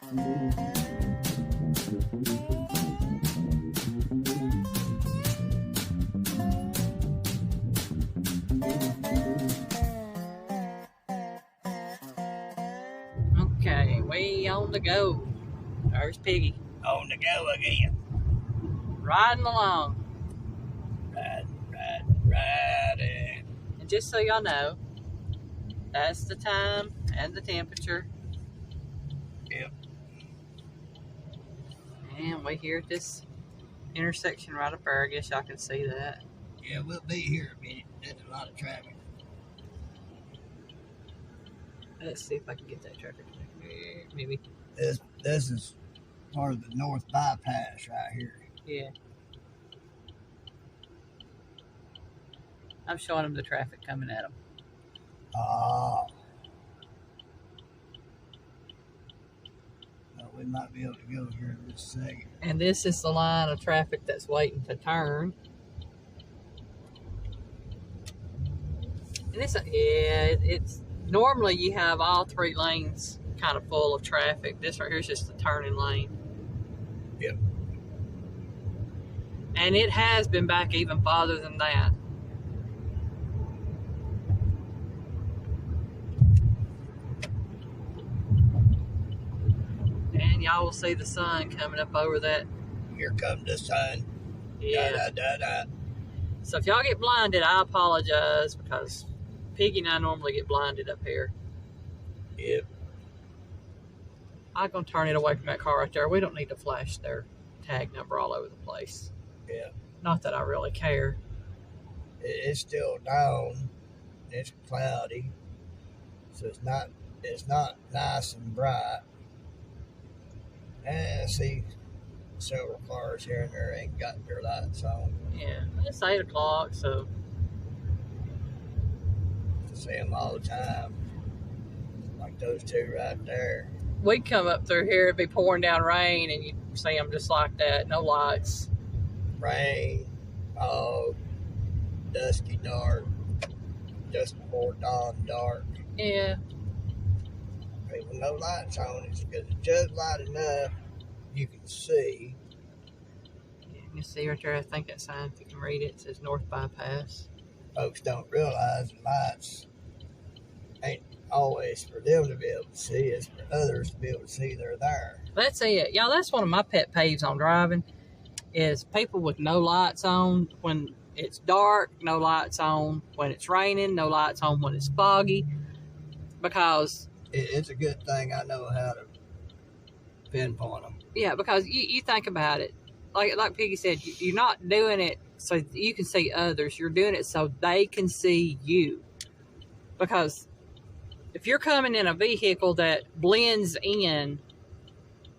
Okay, way on the go. There's Piggy. On the go again. Riding along. Riding. And just so y'all know, that's the time and the temperature. Yep. And we're here at this intersection right up there. I guess y'all can see that. Yeah, we'll be here a minute. There's a lot of traffic. Let's see if I can get that traffic. Maybe. This is part of the North Bypass right here. Yeah. I'm showing them the traffic coming at them. Well, we might be able to go here in just a second. And this is the line of traffic that's waiting to turn. And it's normally you have all three lanes kind of full of traffic. This right here is just the turning lane. Yep. And it has been back even farther than that. And y'all will see the sun coming up over that. Here comes the sun. Yeah. Da, da, da, da. So if y'all get blinded, I apologize because Piggy and I normally get blinded up here. Yep. I'm going to turn it away from that car right there. We don't need to flash their tag number all over the place. Yeah. Not that I really care. It's still down. It's cloudy. So it's not nice and bright. And I see several cars here and there ain't got their lights on. Yeah, it's 8 o'clock, so. I see them all the time. Like those two right there. We'd come up through here, it'd be pouring down rain, and you'd see them just like that, no lights. Rain, fog, dusky dark, just before dawn dark. Yeah. With no lights on, it's because it's just light enough you can see. You see right there, I think that sign, if you can read it, it says North Bypass. Folks don't realize the lights ain't always for them to be able to see, it's for others to be able to see they're there. That's it. Y'all, that's one of my pet peeves on driving, is people with no lights on when it's dark, no lights on when it's raining, no lights on when it's foggy, because... It's a good thing I know how to pinpoint them. Yeah, because you think about it. Like Piggy said, you're not doing it so you can see others. You're doing it so they can see you. Because if you're coming in a vehicle that blends in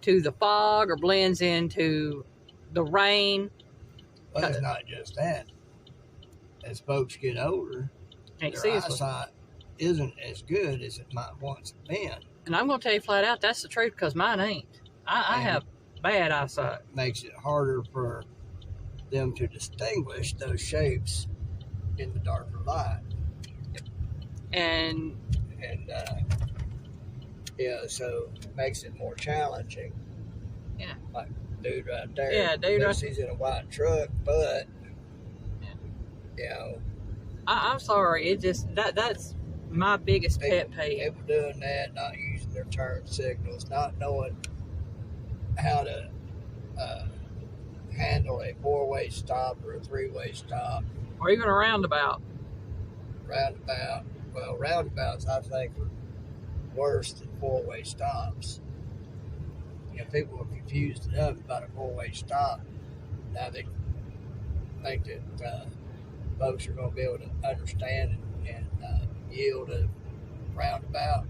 to the fog or blends into the rain. Well, it's not just that. As folks get older, their eyesight isn't as good as it might once have been. And I'm going to tell you flat out, that's the truth, because mine ain't. I have bad eyesight. Makes it harder for them to distinguish those shapes in the darker light. And yeah, so it makes it more challenging. Yeah. Like dude right there. Yeah, dude right there. He's in a white truck, but you know. I'm sorry, it just that's my biggest pet peeve. People doing that, not using their turn signals, not knowing how to handle a four-way stop or a three-way stop. Or even a roundabout. Well, roundabouts, I think, are worse than four-way stops. You know, people are confused enough about a four-way stop. Now they think that folks are going to be able to understand and yield a roundabout.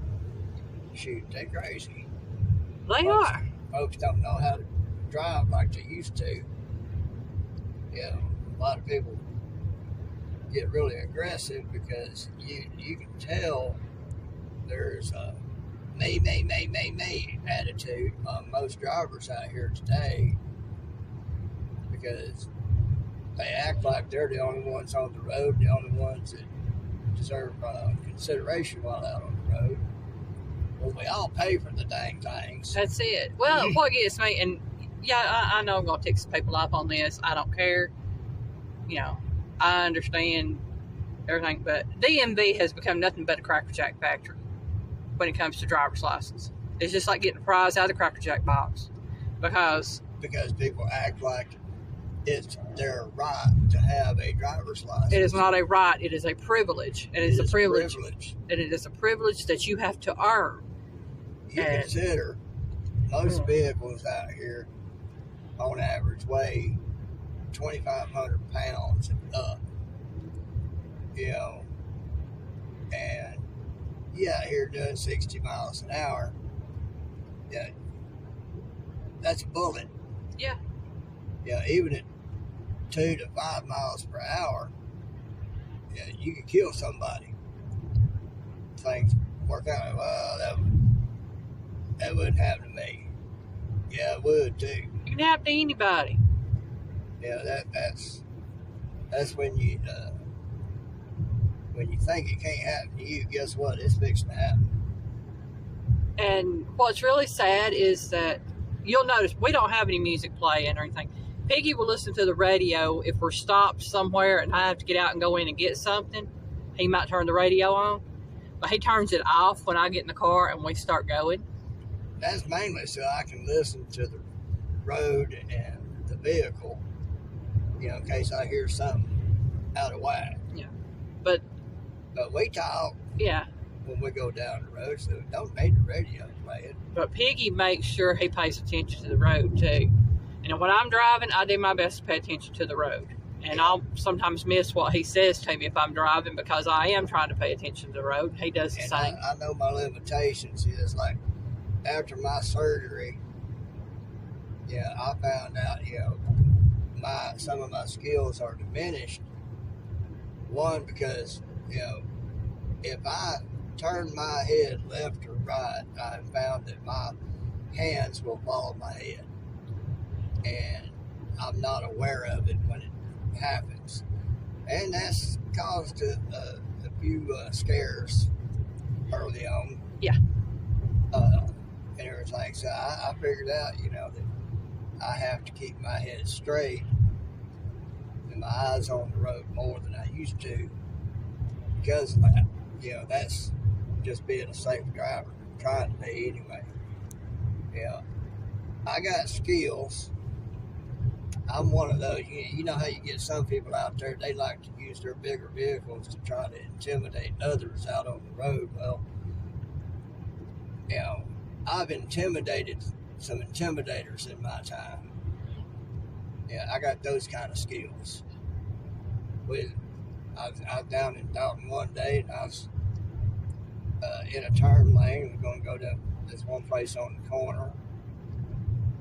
Shoot, they're crazy. Folks don't know how to drive like they used to. You know, a lot of people get really aggressive because you can tell there's a me attitude on most drivers out here today, because they act like they're the only ones on the road, the only ones that deserve consideration while out on the road. Well, we all pay for the dang things. That's it. Well, what gets me, and yeah, I know I'm going to tick some people off on this. I don't care. You know, I understand everything, but DMV has become nothing but a Cracker Jack factory when it comes to driver's license. It's just like getting a prize out of the Cracker Jack box because people act like it's their right to have a driver's license. it is not a right; it is a privilege. It is a privilege, and it is a privilege that you have to earn. You consider most vehicles out here, on average, weigh 2,500 pounds and up. You know, and yeah, here doing 60 miles an hour. Yeah, that's a bullet. Yeah. Yeah, even at 2 to 5 miles per hour, yeah, you could kill somebody. Things work out. Well, that wouldn't happen to me. Yeah, it would too. You can happen to anybody. Yeah, that's when you think it can't happen to you. Guess what? It's fixing to happen. And what's really sad is that you'll notice we don't have any music playing or anything. Piggy will listen to the radio if we're stopped somewhere and I have to get out and go in and get something. He might turn the radio on, but he turns it off when I get in the car and we start going. That's mainly so I can listen to the road and the vehicle, you know, in case I hear something out of whack. Yeah. But we talk. Yeah. When we go down the road, so don't need the radio playing. But Piggy makes sure he pays attention to the road too. And when I'm driving, I do my best to pay attention to the road. And I'll sometimes miss what he says to me if I'm driving because I am trying to pay attention to the road. He does the same. I know my limitations is like after my surgery, yeah, I found out, you know, some of my skills are diminished. One, because, you know, if I turn my head left or right, I found that my hands will follow my head. And I'm not aware of it when it happens. And that's caused a few scares early on. Yeah. And everything. So I figured out, you know, that I have to keep my head straight and my eyes on the road more than I used to because of that. You know, that's just being a safe driver, trying to be anyway. Yeah, I got skills. I'm one of those. You know how you get some people out there, they like to use their bigger vehicles to try to intimidate others out on the road. Well, you know, I've intimidated some intimidators in my time. Yeah, I got those kind of skills. I was down in Dalton one day, and I was in a turn lane. We're going to go to this one place on the corner.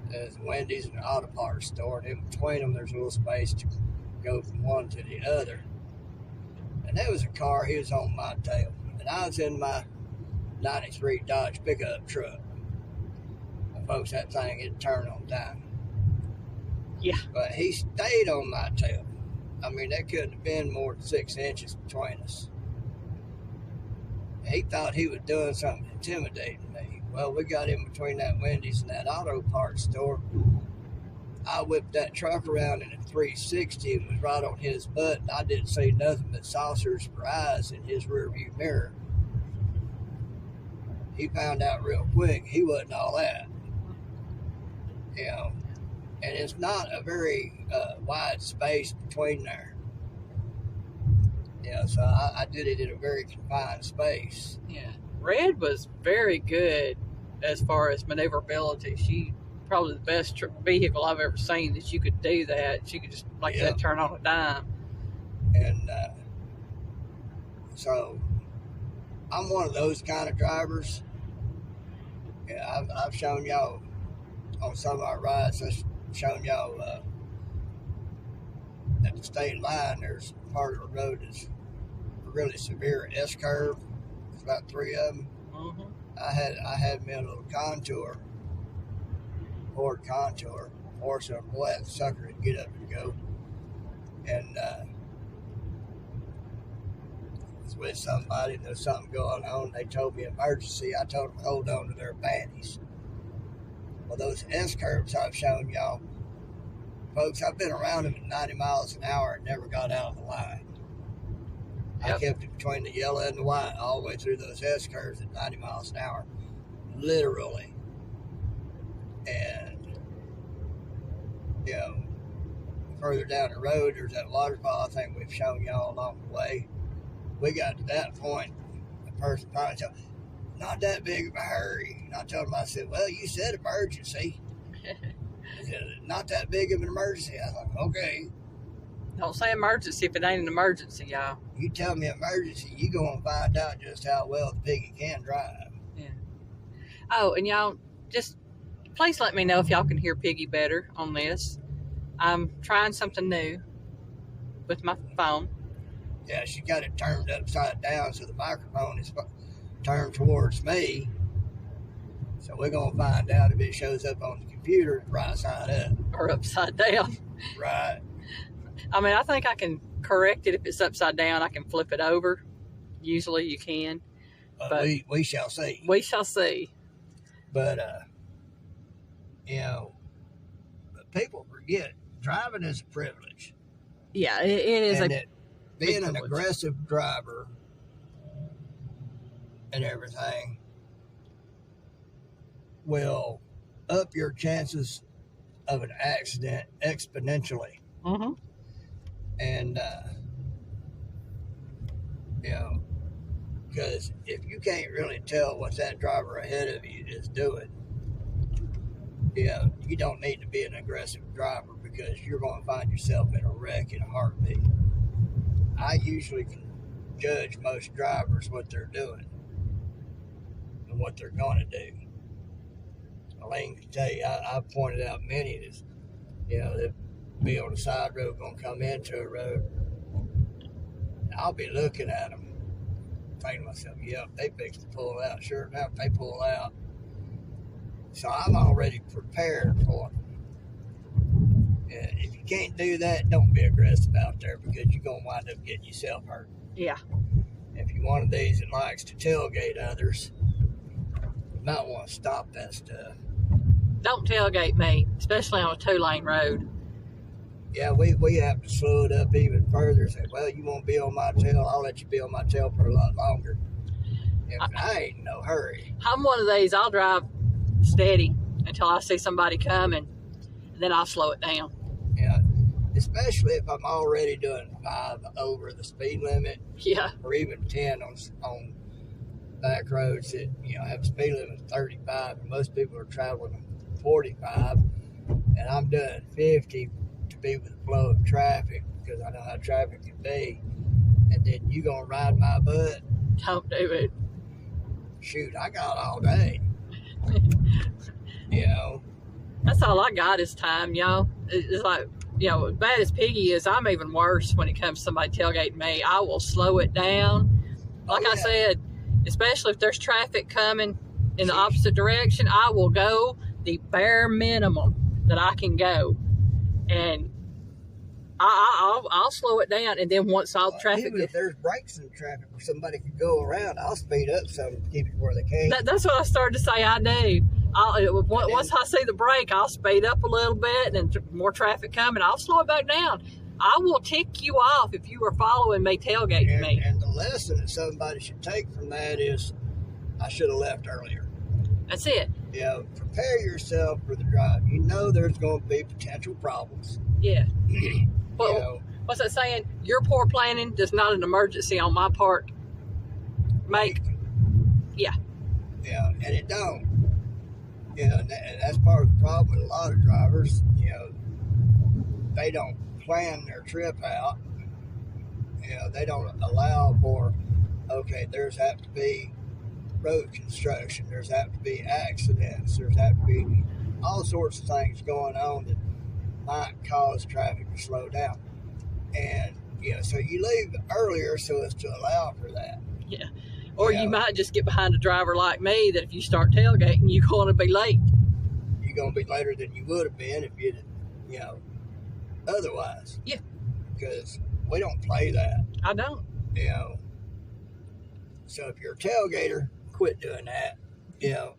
There's a Wendy's and an auto parts store, and in between them, there's a little space to go from one to the other. And there was a car, he was on my tail, and I was in my 93 Dodge pickup truck. And folks, that thing had turned on dime. Yeah. But he stayed on my tail. I mean, there couldn't have been more than 6 inches between us. He thought he was doing something intimidating me. Well, we got in between that Wendy's and that auto parts store. I whipped that truck around in a 360 and was right on his butt, and I didn't see nothing but saucers for eyes in his rearview mirror. He found out real quick he wasn't all that. You know, and it's not a very wide space between there. Yeah, so I did it in a very confined space. Yeah, Red was very good as far as maneuverability. She probably the best vehicle I've ever seen that you could do that. She could just like that turn on a dime. And so I'm one of those kind of drivers. Yeah, I've shown y'all on some of our rides. I've shown y'all at the state line. There's part of the road that's a really severe S curve. There's about 3 of them. Mm-hmm. I had me a little contour, Ford contour. Fortunately, boy, that sucker would get up and go. And with somebody and there's something going on. They told me emergency. I told them hold on to their panties. Well, those S-curves I've shown y'all, folks, I've been around them at 90 miles an hour and never got out of the line. Yep. I kept it between the yellow and the white all the way through those S-curves at 90 miles an hour. Literally. And, you know, further down the road, there's that waterfall I think we've shown y'all along the way. We got to that point, the person finally told me, not that big of a hurry. And I told him, I said, well, you said emergency. I said, not that big of an emergency. I thought, okay. Don't say emergency if it ain't an emergency, y'all. You tell me emergency, you going to find out just how well the piggy can drive. Yeah. Oh, and y'all, just please let me know if y'all can hear Piggy better on this. I'm trying something new with my phone. Yeah, she got it turned upside down so the microphone is turned towards me. So we're going to find out if it shows up on the computer right side up. Or upside down. Right. I mean, I think I can correct it if it's upside down. I can flip it over. Usually you can. But we shall see. We shall see. But, you know, people forget driving is a privilege. Yeah, it is. And being an aggressive driver and everything will up your chances of an accident exponentially. Mm-hmm. And, you know, because if you can't really tell what that driver ahead of you is doing, yeah, you don't need to be an aggressive driver because you're going to find yourself in a wreck in a heartbeat. I usually can judge most drivers what they're doing and what they're going to do. Elaine can tell you, I pointed out many that's, you know, that be on the side road going to come into a road. I'll be looking at them, thinking to myself, yep, they fixed to pull out. Sure enough, they pull out. So I'm already prepared for them. And if you can't do that, don't be aggressive out there because you're going to wind up getting yourself hurt. Yeah. If you're one of these that likes to tailgate others, you might want to stop that stuff. Don't tailgate me, especially on a 2-lane road. Yeah, we have to slow it up even further. Say, well, you won't be on my tail. I'll let you be on my tail for a lot longer. I ain't in no hurry. I'm one of these. I'll drive steady until I see somebody coming, and then I'll slow it down. Yeah, especially if I'm already doing 5 over the speed limit. Yeah. Or even 10 on back roads that, you know, have a speed limit of 35. And most people are traveling 45. And I'm doing 50 to be with the flow of traffic because I know how traffic can be. And then you going to ride my butt? Don't do it. Shoot, I got all day. You know? That's all I got is time, y'all. It's like, you know, as bad as Piggy is, I'm even worse when it comes to somebody tailgating me. I will slow it down. Like I said, especially if there's traffic coming in the opposite direction, I will go the bare minimum that I can go. And I'll slow it down. And then once all the traffic... Even if there's breaks in traffic where somebody can go around, I'll speed up some to keep it where they can. That's what I started to say I do. Once I see the break, I'll speed up a little bit, and then more traffic coming, I'll slow it back down. I will tick you off if you are following me, tailgating me. And the lesson that somebody should take from that is, I should have left earlier. That's it. You know, prepare yourself for the drive. You know there's going to be potential problems. Yeah. Well, you know, what's that saying? Your poor planning does not an emergency on my part make. Yeah. Yeah, and it don't. You know, and that's part of the problem with a lot of drivers. You know, they don't plan their trip out. You know, they don't allow for, okay, there's have to be road construction, there's have to be accidents, there's have to be all sorts of things going on that might cause traffic to slow down. And, you know, so you leave earlier so as to allow for that. Yeah. Or you might just get behind a driver like me that if you start tailgating, you're going to be late. You're going to be later than you would have been if you didn't, you know, otherwise. Yeah. Because we don't play that. I don't. You know, So if you're a tailgater, quit doing that. You know.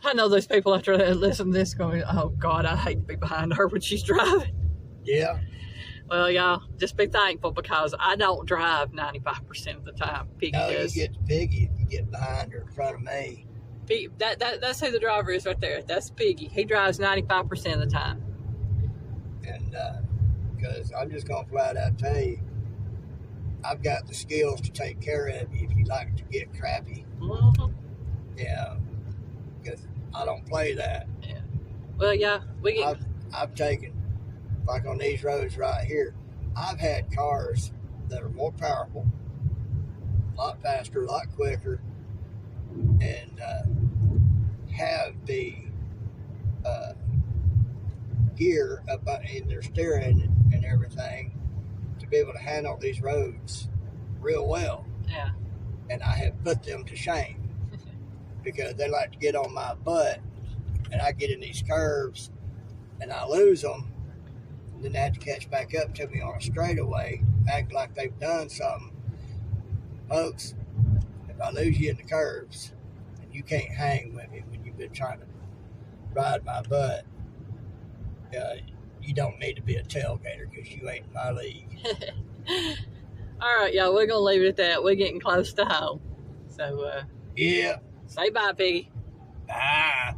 I know those people after they listen to this going, oh God, I hate to be behind her when she's driving. Yeah. Well, y'all, just be thankful because I don't drive 95% of the time. Piggy does. You get the Piggy if you get behind her in front of me. That's who the driver is right there. That's Piggy. He drives 95% of the time. And because I'm just going to flat out tell you, I've got the skills to take care of you if you like to get crappy. Mm-hmm. Yeah. Because I don't play that. Yeah. Well, yeah, I've taken, like on these roads right here, I've had cars that are more powerful, a lot faster, a lot quicker, and have the gear up in their steering and everything to be able to handle these roads real well. Yeah. And I have put them to shame because they like to get on my butt, and I get in these curves and I lose them. And then they have to catch back up to me on a straightaway, act like they've done something. Folks, if I lose you in the curves and you can't hang with me when you've been trying to ride my butt, you don't need to be a tailgater because you ain't in my league. All right, y'all, we're going to leave it at that. We're getting close to home. So, yeah. say bye, Piggy. Bye.